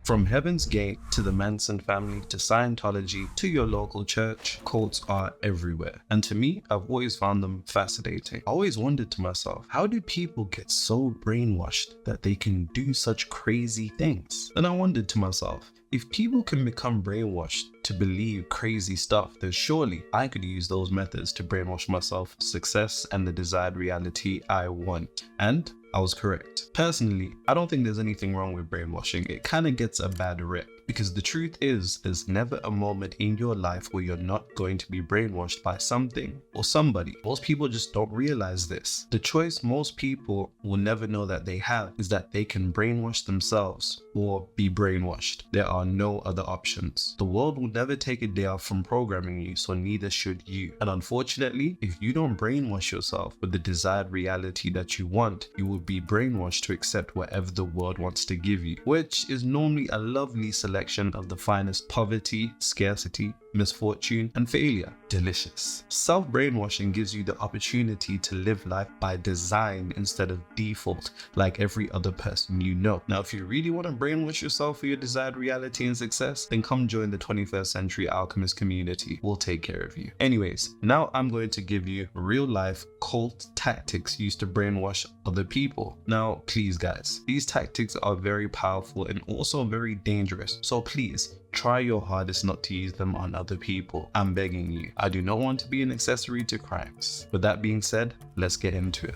From Heaven's Gate to the Manson family to Scientology to your local church, cults are everywhere. And to me, I've always found them fascinating. I always wondered to myself, how do people get so brainwashed that they can do such crazy things? And I wondered to myself, if people can become brainwashed to believe crazy stuff, then surely I could use those methods to brainwash myself for success and the desired reality I want. And I was correct. Personally, I don't think there's anything wrong with brainwashing. It kind of gets a bad rep. Because the truth is, there's never a moment in your life where you're not going to be brainwashed by something or somebody. Most people just don't realize this. The choice most people will never know that they have is that they can brainwash themselves or be brainwashed. There are no other options. The world will never take a day off from programming you, so neither should you. And unfortunately, if you don't brainwash yourself with the desired reality that you want, you will be brainwashed to accept whatever the world wants to give you, which is normally a lovely selection of the finest poverty, scarcity, misfortune, and failure. Delicious. Self-brainwashing gives you the opportunity to live life by design instead of default, like every other person you know. Now, if you really want to brainwash yourself for your desired reality and success, then come join the 21st Century Alchemist community. We'll take care of you. Anyways, now I'm going to give you real-life cult tactics used to brainwash other people. Now, please guys, these tactics are very powerful and also very dangerous. So please, try your hardest not to use them on other people. I'm begging you. I do not want to be an accessory to crimes. With that being said, let's get into it.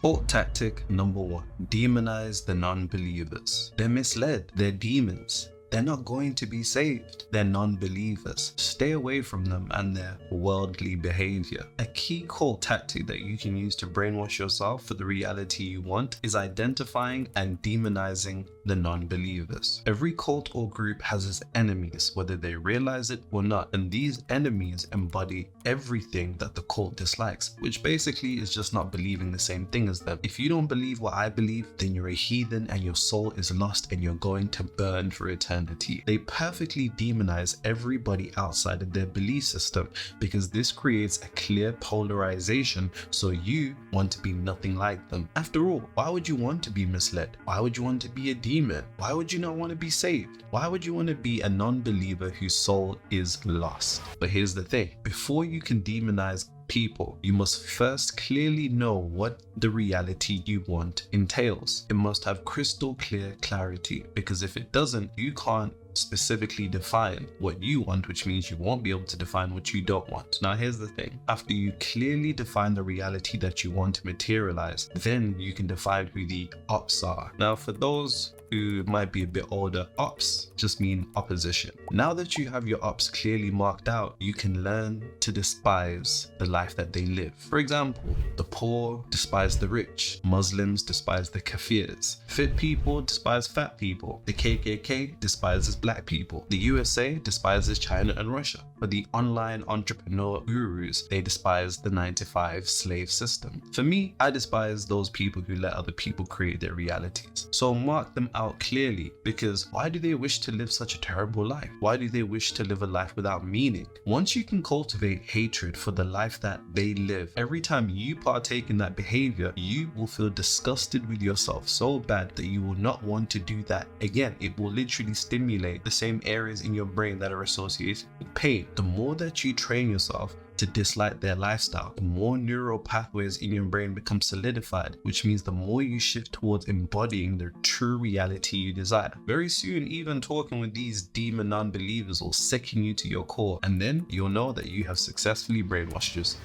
Cult tactic number 1. Demonize the non-believers. They're misled. They're demons. They're not going to be saved. They're non-believers. Stay away from them and their worldly behavior. A key cult tactic that you can use to brainwash yourself for the reality you want is identifying and demonizing the non-believers. Every cult or group has its enemies, whether they realize it or not, and these enemies embody everything that the cult dislikes, which basically is just not believing the same thing as them. If you don't believe what I believe, then you're a heathen and your soul is lost and you're going to burn for eternity. They perfectly demonize everybody outside of their belief system because this creates a clear polarization, so you want to be nothing like them. After all, why would you want to be misled? Why would you want to be a demon? Why would you not want to be saved? Why would you want to be a non-believer whose soul is lost? But here's the thing, before you can demonize people, you must first clearly know what the reality you want entails. It must have crystal clear clarity, because if it doesn't, you can't specifically define what you want, which means you won't be able to define what you don't want. Now here's the thing, after you clearly define the reality that you want to materialize, then you can define who the ops are. Now for those who might be a bit older, ops just mean opposition. Now that you have your ops clearly marked out, you can learn to despise the life that they live. For example, the poor despise the rich, Muslims despise the kafirs, fit people despise fat people, the KKK despises black people, the USA despises China and Russia, but the online entrepreneur gurus, they despise the 9-to-5 slave system. For me, I despise those people who let other people create their realities. So mark them out clearly, because why do they wish to live such a terrible life? Why do they wish to live a life without meaning? Once you can cultivate hatred for the life that they live, every time you partake in that behavior, you will feel disgusted with yourself so bad that you will not want to do that again. It will literally stimulate the same areas in your brain that are associated with pain. The more that you train yourself to dislike their lifestyle, the more neural pathways in your brain become solidified, which means the more you shift towards embodying the true reality you desire. Very soon, even talking with these demon non-believers will sicken you to your core, and then you'll know that you have successfully brainwashed yourself.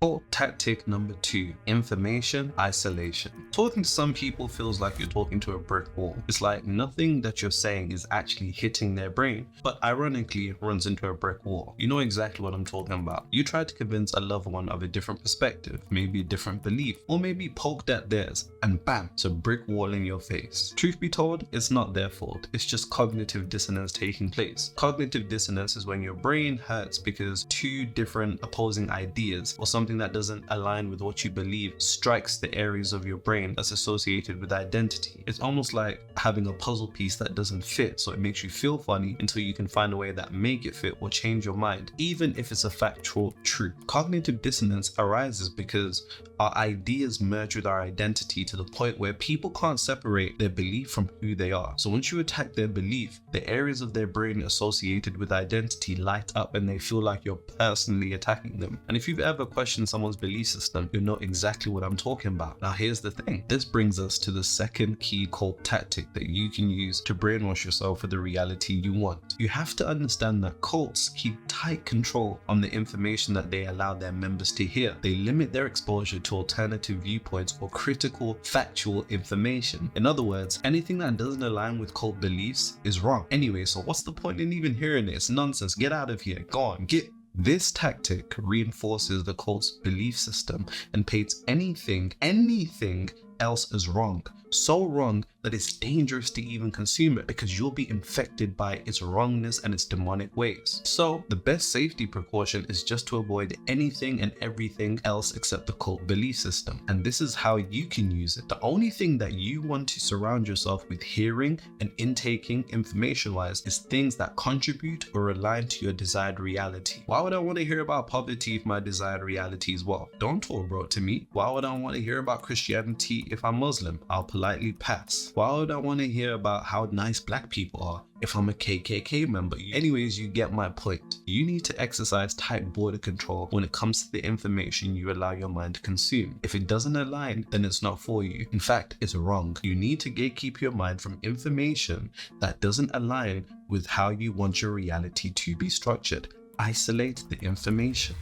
Cult tactic number 2, information isolation. Talking to some people feels like you're talking to a brick wall. It's like nothing that you're saying is actually hitting their brain, but ironically runs into a brick wall. You know exactly what I'm talking about. You try to convince a loved one of a different perspective, maybe a different belief, or maybe poked at theirs, and bam, it's a brick wall in your face. Truth be told, it's not their fault. It's just cognitive dissonance taking place. Cognitive dissonance is when your brain hurts because two different opposing ideas or something anything that doesn't align with what you believe strikes the areas of your brain that's associated with identity. It's almost like having a puzzle piece that doesn't fit, so it makes you feel funny until you can find a way that make it fit or change your mind, even if it's a factual truth. Cognitive dissonance arises because our ideas merge with our identity to the point where people can't separate their belief from who they are. So once you attack their belief, the areas of their brain associated with identity light up and they feel like you're personally attacking them. And if you've ever questioned someone's belief system, you'll know exactly what I'm talking about. Now here's the thing. This brings us to the second key cult tactic that you can use to brainwash yourself for the reality you want. You have to understand that cults keep tight control on the information that they allow their members to hear. They limit their exposure to alternative viewpoints or critical, factual information. In other words, anything that doesn't align with cult beliefs is wrong. Anyway, so what's the point in even hearing it? It's nonsense. Get out of here. Go on, get. This tactic reinforces the cult's belief system and paints anything else as wrong. So wrong that it's dangerous to even consume it because you'll be infected by its wrongness and its demonic ways. So the best safety precaution is just to avoid anything and everything else except the cult belief system. And this is how you can use it. The only thing that you want to surround yourself with hearing and intaking information-wise is things that contribute or align to your desired reality. Why would I want to hear about poverty if my desired reality is wealth? Don't talk bro to me. Why would I want to hear about Christianity if I'm Muslim? I'll politely pass. Why would I want to hear about how nice black people are if I'm a KKK member? Anyways, you get my point. You need to exercise tight border control when it comes to the information you allow your mind to consume. If it doesn't align, then it's not for you. In fact, it's wrong. You need to gatekeep your mind from information that doesn't align with how you want your reality to be structured. Isolate the information.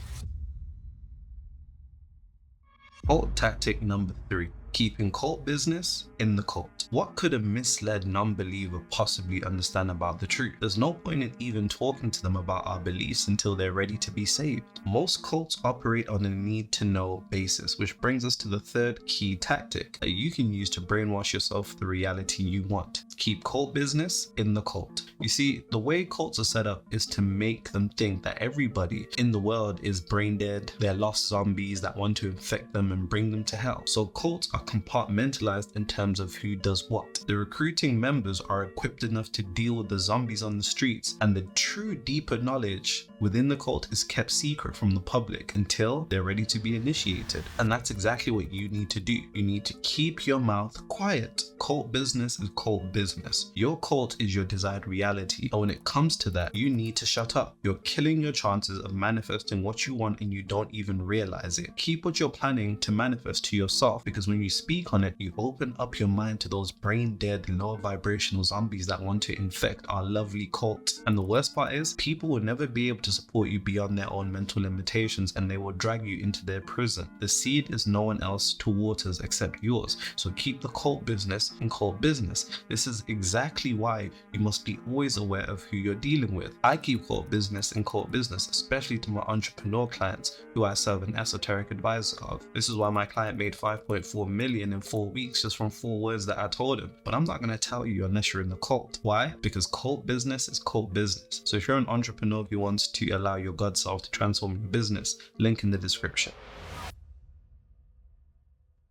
Cult tactic number 3. Keeping cult business in the cult. What could a misled non-believer possibly understand about the truth? There's no point in even talking to them about our beliefs until they're ready to be saved. Most cults operate on a need-to-know basis, which brings us to the third key tactic that you can use to brainwash yourself for the reality you want. Keep cult business in the cult. You see, the way cults are set up is to make them think that everybody in the world is brain dead, they're lost zombies that want to infect them and bring them to hell. So cults are compartmentalized in terms of who does what. The recruiting members are equipped enough to deal with the zombies on the streets, and the true deeper knowledge within the cult is kept secret from the public until they're ready to be initiated. And that's exactly what you need to do. You need to keep your mouth quiet. Cult business is cult business. Your cult is your desired reality, and when it comes to that, you need to shut up. You're killing your chances of manifesting what you want and you don't even realize it. Keep what you're planning to manifest to yourself, because when you speak on it, you open up your mind to those brain dead, low vibrational zombies that want to infect our lovely cult. And the worst part is, people will never be able to support you beyond their own mental limitations, and they will drag you into their prison. The seed is no one else to waters except yours. So keep the cult business in cult business. This is exactly why you must be always aware of who you're dealing with. I keep cult business in cult business, especially to my entrepreneur clients who I serve an esoteric advisor of. This is why my client made 5.4 million in 4 weeks just from 4 words that I told him. But I'm not going to tell you unless you're in the cult. Why? Because cult business is cult business. So if you're an entrepreneur who wants to allow your God self to transform your business, link in the description.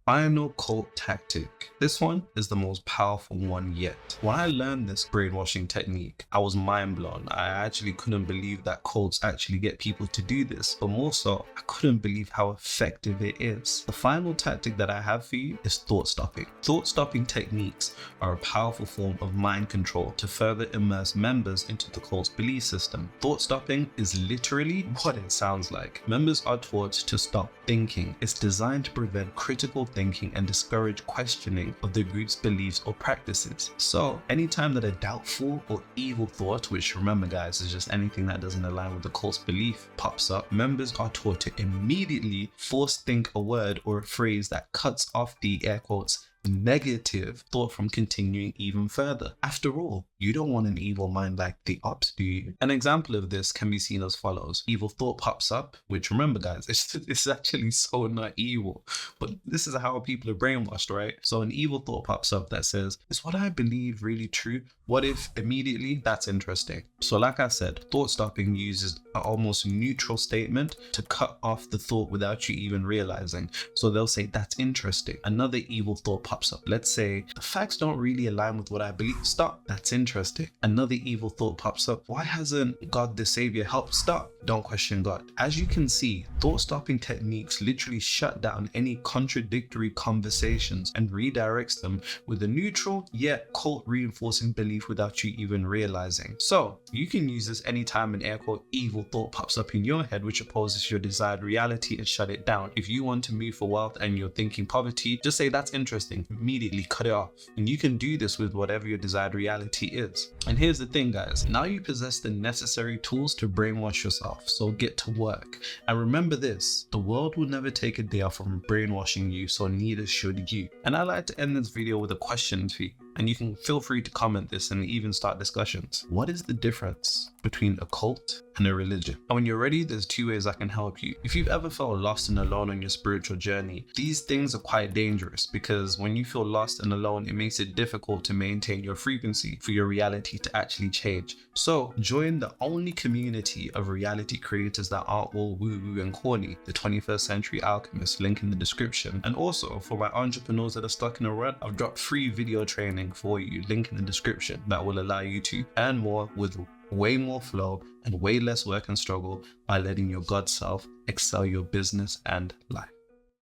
Final cult tactic. This one is the most powerful one yet. When I learned this brainwashing technique, I was mind blown. I actually couldn't believe that cults actually get people to do this, but more so, I couldn't believe how effective it is. The final tactic that I have for you is thought stopping. Thought stopping techniques are a powerful form of mind control to further immerse members into the cult's belief system. Thought stopping is literally what it sounds like. Members are taught to stop thinking. It's designed to prevent critical thinking and discourage questioning of the group's beliefs or practices. So anytime that a doubtful or evil thought, which remember guys is just anything that doesn't align with the cult's belief, pops up, members are taught to immediately force think a word or a phrase that cuts off the air quotes negative thought from continuing even further. After all, you don't want an evil mind like the ops, do you? An example of this can be seen as follows. Evil thought pops up, which remember guys, it's actually so not evil, but this is how people are brainwashed, right? So an evil thought pops up that says, is what I believe really true? What if immediately? That's interesting. So like I said, thought stopping uses an almost neutral statement to cut off the thought without you even realizing. So they'll say, that's interesting. Another evil thought pops up. Let's say, the facts don't really align with what I believe. Stop. That's interesting. Another evil thought pops up. Why hasn't God the Savior helped? Stop. Don't question God. As you can see, thought stopping techniques literally shut down any contradictory conversations and redirects them with a neutral yet cult reinforcing belief without you even realizing. So you can use this anytime an air quote evil thought pops up in your head which opposes your desired reality and shut it down. If you want to move for wealth and you're thinking poverty, just say that's interesting. Immediately cut it off. And you can do this with whatever your desired reality is. And here's the thing guys, now you possess the necessary tools to brainwash yourself, so get to work. And remember this, the world will never take a day off from brainwashing you, so neither should you. And I like to end this video with a question for you, and you can feel free to comment this and even start discussions. What is the difference between a cult and a religion? And when you're ready, there's 2 ways I can help you. If you've ever felt lost and alone on your spiritual journey, these things are quite dangerous because when you feel lost and alone, it makes it difficult to maintain your frequency for your reality to actually change. So join the only community of reality creators that aren't all woo-woo and corny, the 21st Century Alchemists, link in the description. And also for my entrepreneurs that are stuck in a rut, I've dropped free video training for you, link in the description, that will allow you to earn more with way more flow and way less work and struggle by letting your God self excel your business and life.